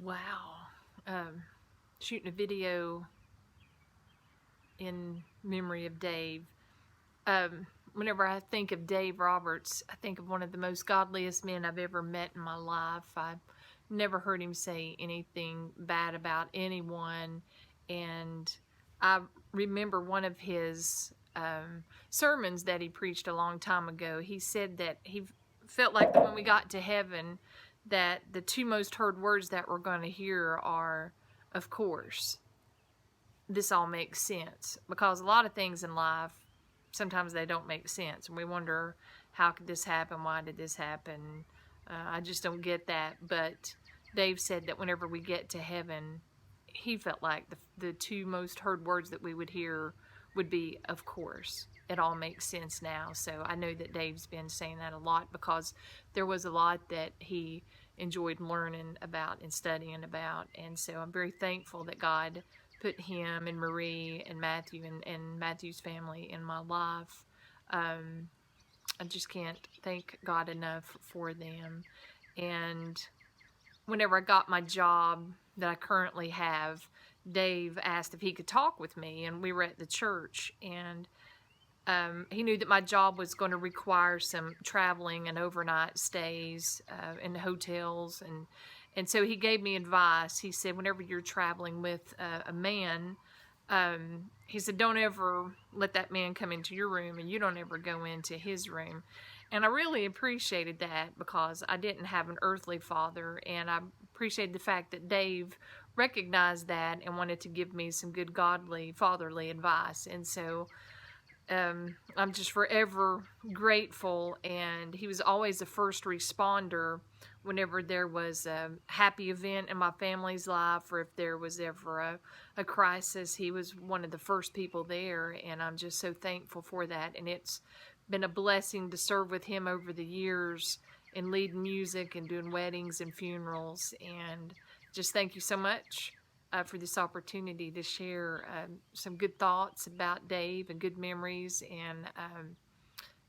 Wow. Um, Shooting a video in memory of Dave. Whenever I think of Dave Roberts, I think of one of the most godliest men I've ever met in my life. I never heard him say anything bad about anyone. And I remember one of his sermons that he preached a long time ago. He said that he felt like when we got to heaven, that the two most heard words that we're going to hear are, of course. This all makes sense, because a lot of things in life, sometimes they don't make sense, and we wonder, how could this happen? Why did this happen? I just don't get that. But Dave said that whenever we get to heaven, he felt like the two most heard words that we would hear would be, of course. It all makes sense now. So I know that Dave's been saying that a lot, because there was a lot that he enjoyed learning about and studying about. And so I'm very thankful that God put him and Marie and Matthew and Matthew's family in my life. I just can't thank God enough for them. And whenever I got my job that I currently have, Dave asked if he could talk with me, and we were at the church, and he knew that my job was going to require some traveling and overnight stays in hotels, and so he gave me advice. He said, whenever you're traveling with a man, he said, don't ever let that man come into your room, and you don't ever go into his room. And I really appreciated that, because I didn't have an earthly father, and I appreciated the fact that Dave recognized that and wanted to give me some good godly fatherly advice. And so I'm just forever grateful. And he was always a first responder whenever there was a happy event in my family's life, or if there was ever a crisis. He was one of the first people there, and I'm just so thankful for that. And it's been a blessing to serve with him over the years and lead music and doing weddings and funerals. And just thank you so much for this opportunity to share some good thoughts about Dave and good memories. And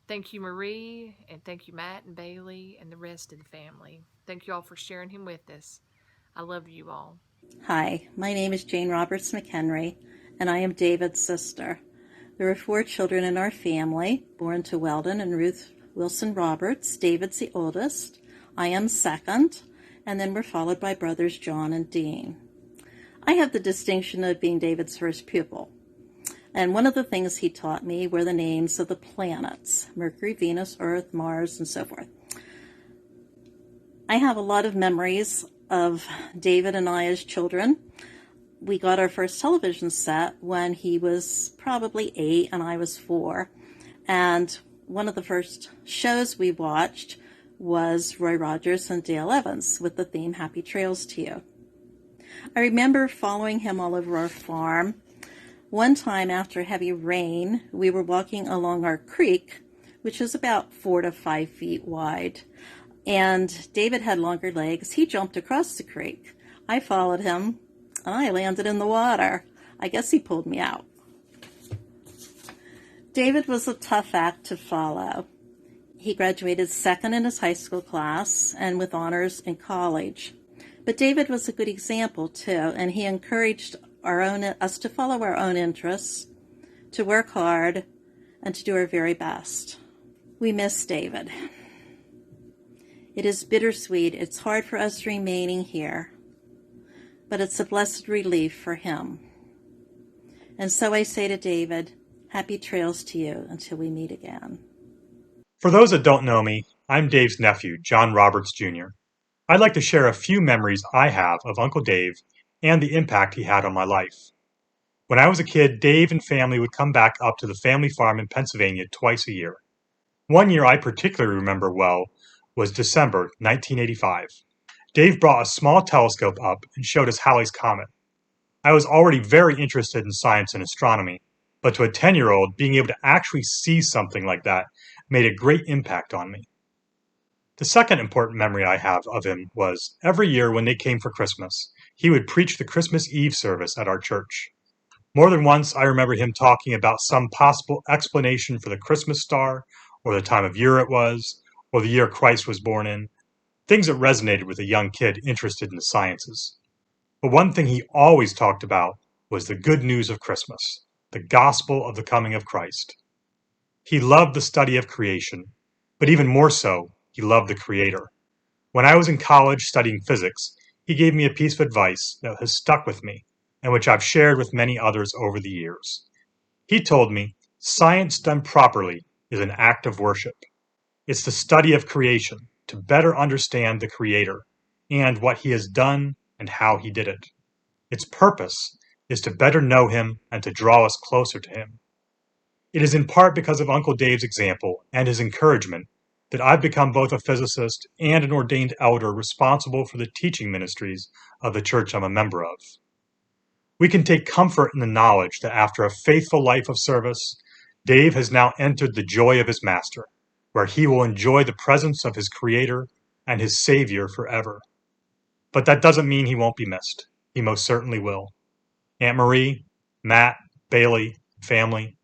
thank you, Marie, and thank you, Matt and Bailey, and the rest of the family. Thank you all for sharing him with us. I love you all. Hi, my name is Jane Roberts McHenry, and I am David's sister. There are 4 children in our family, born to Weldon and Ruth Wilson Roberts. David's the oldest. I am second, and then we're followed by brothers John and Dean. I have the distinction of being David's first pupil. And one of the things he taught me were the names of the planets: Mercury, Venus, Earth, Mars, and so forth. I have a lot of memories of David and I as children. We got our first television set when he was probably 8 and I was 4. And one of the first shows we watched was Roy Rogers and Dale Evans with the theme Happy Trails to You. I remember following him all over our farm. One time after heavy rain, we were walking along our creek, which is about 4 to 5 feet wide. And David had longer legs. He jumped across the creek. I followed him, and I landed in the water. I guess he pulled me out. David was a tough act to follow. He graduated second in his high school class and with honors in college. But David was a good example, too, and he encouraged us to follow our own interests, to work hard, and to do our very best. We miss David. It is bittersweet. It's hard for us remaining here, but it's a blessed relief for him. And so I say to David, happy trails to you until we meet again. For those that don't know me, I'm Dave's nephew, John Roberts Jr. I'd like to share a few memories I have of Uncle Dave and the impact he had on my life. When I was a kid, Dave and family would come back up to the family farm in Pennsylvania twice a year. One year I particularly remember well was December 1985. Dave brought a small telescope up and showed us Halley's Comet. I was already very interested in science and astronomy, but to a 10-year-old, being able to actually see something like that made a great impact on me. The second important memory I have of him was every year when they came for Christmas, he would preach the Christmas Eve service at our church. More than once, I remember him talking about some possible explanation for the Christmas star, or the time of year it was, or the year Christ was born in, things that resonated with a young kid interested in the sciences. But one thing he always talked about was the good news of Christmas, the gospel of the coming of Christ. He loved the study of creation, but even more so, he loved the Creator. When I was in college studying physics, he gave me a piece of advice that has stuck with me and which I've shared with many others over the years. He told me, science done properly is an act of worship. It's the study of creation to better understand the Creator and what He has done and how He did it. Its purpose is to better know Him and to draw us closer to Him. It is in part because of Uncle Dave's example and his encouragement that I've become both a physicist and an ordained elder responsible for the teaching ministries of the church I'm a member of. We can take comfort in the knowledge that after a faithful life of service, Dave has now entered the joy of his master, where he will enjoy the presence of his Creator and his Savior forever. But that doesn't mean he won't be missed. He most certainly will. Aunt Marie, Matt, Bailey, family,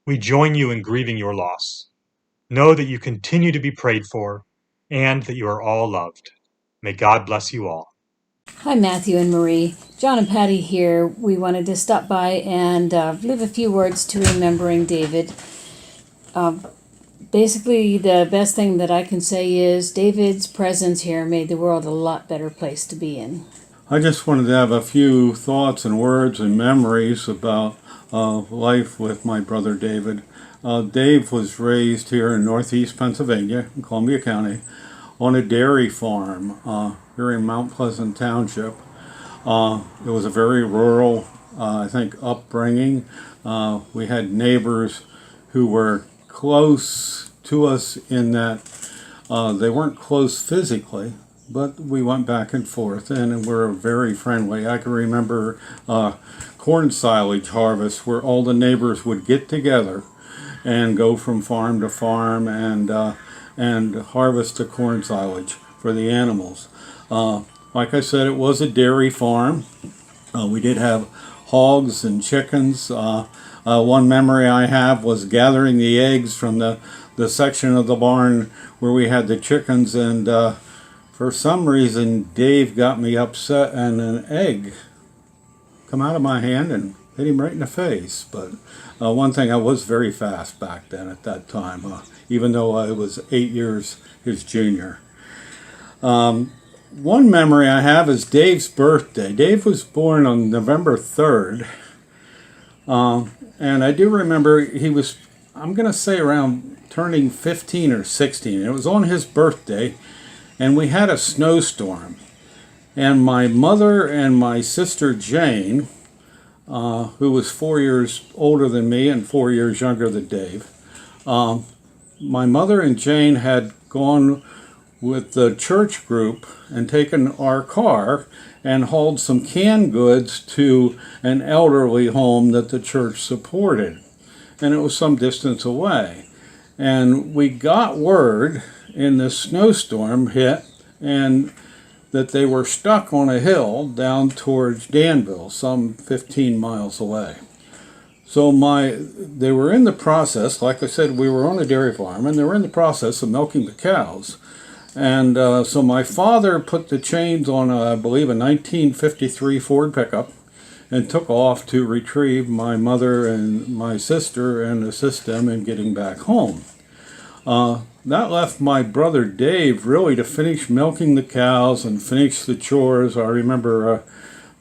we join you in grieving your loss. Know that you continue to be prayed for and that you are all loved. May God bless you all. Hi, Matthew and Marie. John and Patty here. We wanted to stop by and leave a few words to remembering David. Basically, the best thing that I can say is David's presence here made the world a lot better place to be in. I just wanted to have a few thoughts and words and memories about life with my brother David. Dave was raised here in northeast Pennsylvania, in Columbia County, on a dairy farm here in Mount Pleasant Township. It was a very rural, upbringing. We had neighbors who were close to us in that they weren't close physically, but we went back and forth and were very friendly. I can remember corn silage harvest where all the neighbors would get together and go from farm to farm and harvest the corn silage for the animals. Like I said, it was a dairy farm. We did have hogs and chickens. One memory I have was gathering the eggs from the section of the barn where we had the chickens, and for some reason Dave got me upset and an egg come out of my hand and hit him right in the face. But one thing, I was very fast back then at that time, even though I was 8 years his junior. One memory I have is Dave's birthday. Dave was born on November 3rd. And I do remember he was, I'm going to say around turning 15 or 16. It was on his birthday, and we had a snowstorm. And my mother and my sister Jane, who was 4 years older than me and 4 years younger than Dave, my mother and Jane had gone with the church group and taken our car and hauled some canned goods to an elderly home that the church supported. And it was some distance away. And we got word in this snowstorm hit and that they were stuck on a hill down towards Danville, some 15 miles away. So they were in the process, like I said, we were on a dairy farm, and they were in the process of milking the cows. And so my father put the chains on, I believe, a 1953 Ford pickup and took off to retrieve my mother and my sister and assist them in getting back home. That left my brother Dave really to finish milking the cows and finish the chores. I remember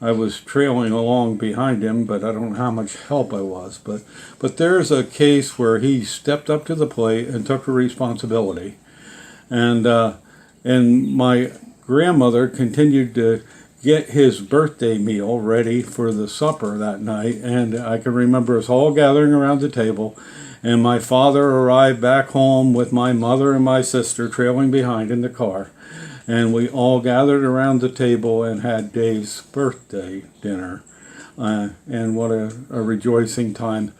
I was trailing along behind him, but I don't know how much help I was. But there's a case where he stepped up to the plate and took the responsibility. And my grandmother continued to get his birthday meal ready for the supper that night. And I can remember us all gathering around the table. And my father arrived back home with my mother and my sister trailing behind in the car. And we all gathered around the table and had Dave's birthday dinner. And what a rejoicing time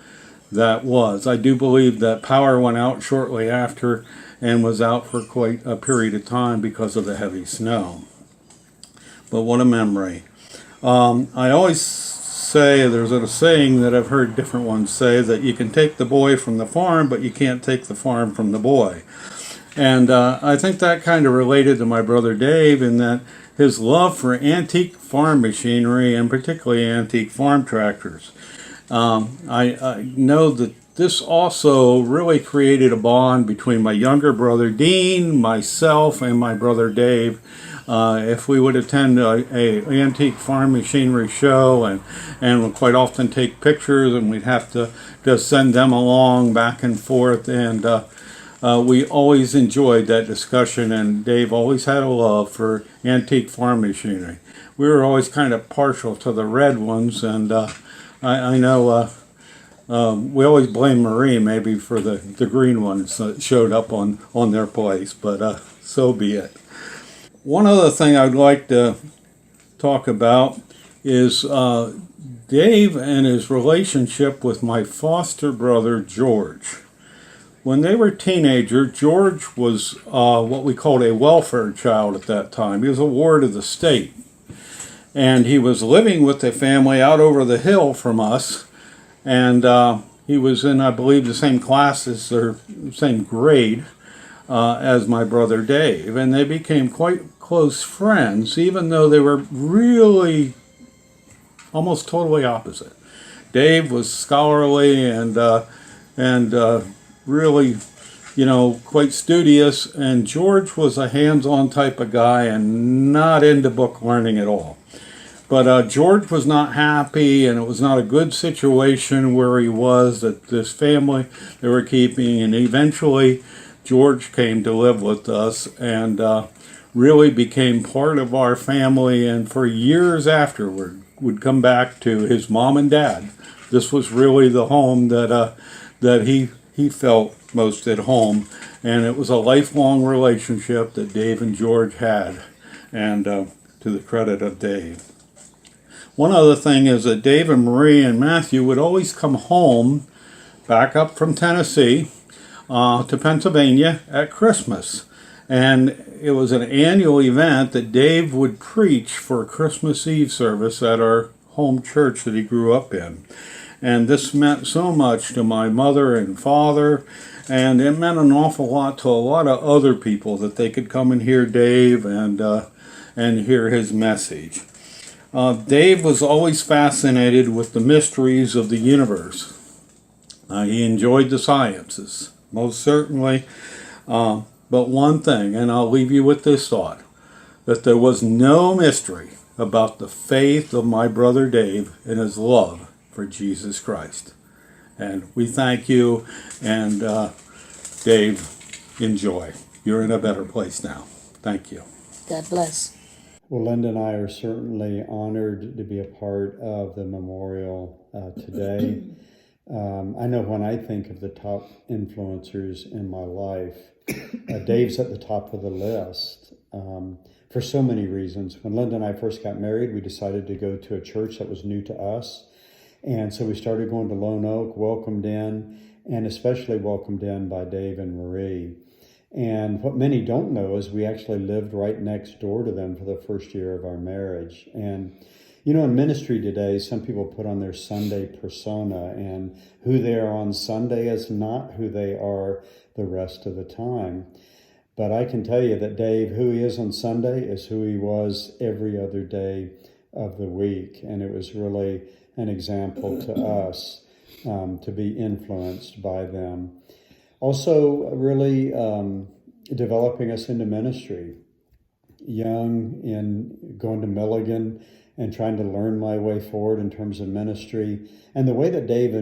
that was. I do believe that power went out shortly after and was out for quite a period of time because of the heavy snow. But what a memory. I always say, there's a saying that I've heard different ones say, that you can take the boy from the farm, but you can't take the farm from the boy. And I think that kind of related to my brother Dave in that his love for antique farm machinery and particularly antique farm tractors. I know that this also really created a bond between my younger brother Dean, myself, and my brother Dave. If we would attend a antique farm machinery show and would quite often take pictures, and we'd have to just send them along back and forth, and we always enjoyed that discussion, and Dave always had a love for antique farm machinery. We were always kind of partial to the red ones, and I know we always blame Marie maybe for the green ones that showed up on their place, but so be it. One other thing I'd like to talk about is Dave and his relationship with my foster brother George. When they were teenagers, George was what we called a welfare child at that time. He was a ward of the state. And he was living with a family out over the hill from us. And he was in, I believe, the same classes or same grade as my brother Dave. And they became quite close friends, even though they were really almost totally opposite. Dave was scholarly and really, quite studious, and George was a hands-on type of guy and not into book learning at all. But George was not happy, and it was not a good situation where he was at this family they were keeping, and eventually George came to live with us and really became part of our family, and for years afterward would come back to his mom and dad. This was really the home that he felt most at home, and it was a lifelong relationship that Dave and George had, and to the credit of Dave. One other thing is that Dave and Marie and Matthew would always come home back up from Tennessee to Pennsylvania at Christmas, and it was an annual event that Dave would preach for a Christmas Eve service at our home church that he grew up in. And this meant so much to my mother and father, and it meant an awful lot to a lot of other people that they could come and hear Dave and hear his message. Dave was always fascinated with the mysteries of the universe. He enjoyed the sciences, most certainly. But one thing, and I'll leave you with this thought, that there was no mystery about the faith of my brother Dave and his love for Jesus Christ. And we thank you, and Dave, enjoy. You're in a better place now. Thank you. God bless. Well, Linda and I are certainly honored to be a part of the memorial today. I know when I think of the top influencers in my life, Dave's at the top of the list for so many reasons. When Linda and I first got married, we decided to go to a church that was new to us. And so we started going to Lone Oak, welcomed in, and especially welcomed in by Dave and Marie. And what many don't know is we actually lived right next door to them for the first year of our marriage. And, in ministry today, some people put on their Sunday persona, and who they are on Sunday is not who they are the rest of the time. But I can tell you that Dave, who he is on Sunday, is who he was every other day of the week. And it was really an example to us to be influenced by them. Also, really developing us into ministry. Young in going to Milligan and trying to learn my way forward in terms of ministry. And the way that Dave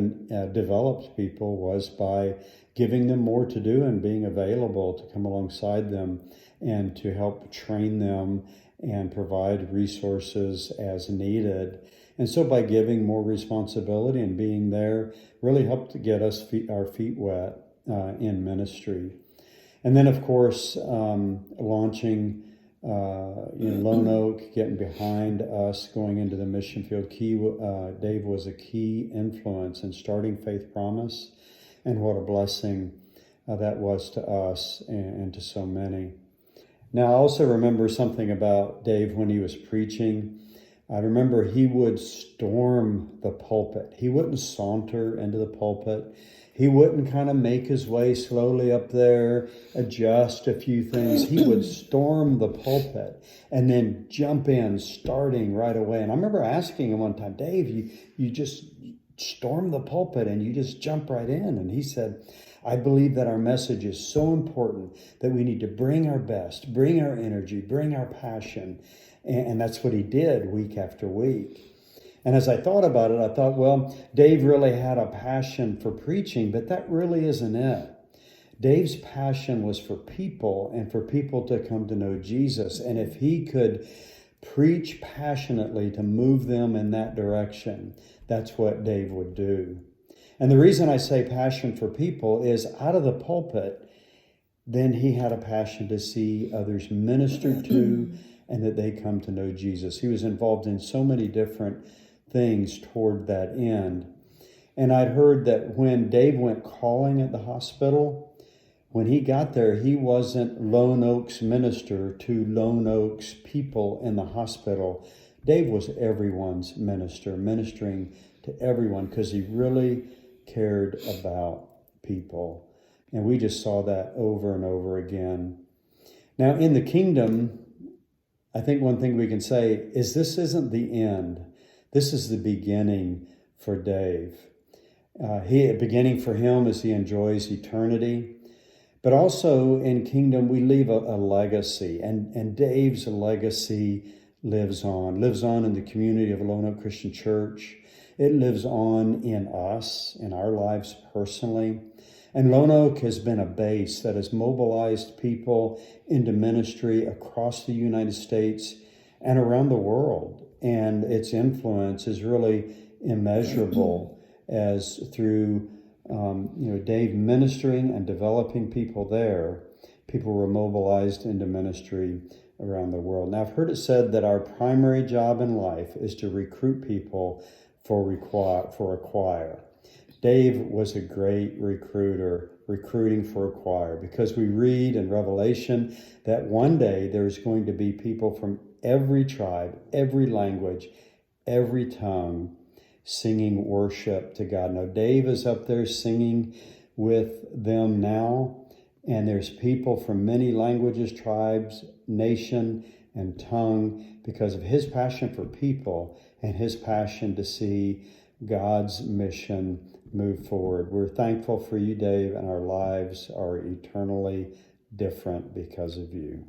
developed people was by giving them more to do and being available to come alongside them and to help train them and provide resources as needed. And so by giving more responsibility and being there really helped to get us our feet wet in ministry. And then, of course, launching in Lone Oak, getting behind us, going into the mission field. Dave was a key influence in starting Faith Promise, and what a blessing that was to us and to so many. Now, I also remember something about Dave when he was preaching. I remember he would storm the pulpit. He wouldn't saunter into the pulpit. He wouldn't kind of make his way slowly up there, adjust a few things. He would storm the pulpit and then jump in, starting right away. And I remember asking him one time, Dave, you just storm the pulpit and you just jump right in. And he said, I believe that our message is so important that we need to bring our best, bring our energy, bring our passion. And that's what he did week after week. And as I thought about it, I thought, well, Dave really had a passion for preaching, but that really isn't it. Dave's passion was for people and for people to come to know Jesus. And if he could preach passionately to move them in that direction, that's what Dave would do. And the reason I say passion for people is out of the pulpit, then he had a passion to see others ministered to and that they come to know Jesus. He was involved in so many different things toward that end. And I'd heard that when Dave went calling at the hospital, when he got there, he wasn't Lone Oak's minister to Lone Oak's people in the hospital. Dave was everyone's minister, ministering to everyone because he really cared about people. And we just saw that over and over again. Now, in the kingdom, I think one thing we can say is this isn't the end. This is the beginning for Dave. Beginning for him as he enjoys eternity. But also in kingdom, we leave a legacy. And Dave's legacy lives on in the community of Lone Oak Christian Church. It lives on in us, in our lives personally. And Lone Oak has been a base that has mobilized people into ministry across the United States and around the world. And its influence is really immeasurable as through Dave ministering and developing people there, people were mobilized into ministry around the world. Now, I've heard it said that our primary job in life is to recruit people for a choir. Dave was a great recruiter, recruiting for a choir, because we read in Revelation that one day there's going to be people from every tribe, every language, every tongue singing worship to God. Now, Dave is up there singing with them now, and there's people from many languages, tribes, nation, and tongue because of his passion for people and his passion to see God's mission move forward. We're thankful for you, Dave, and our lives are eternally different because of you.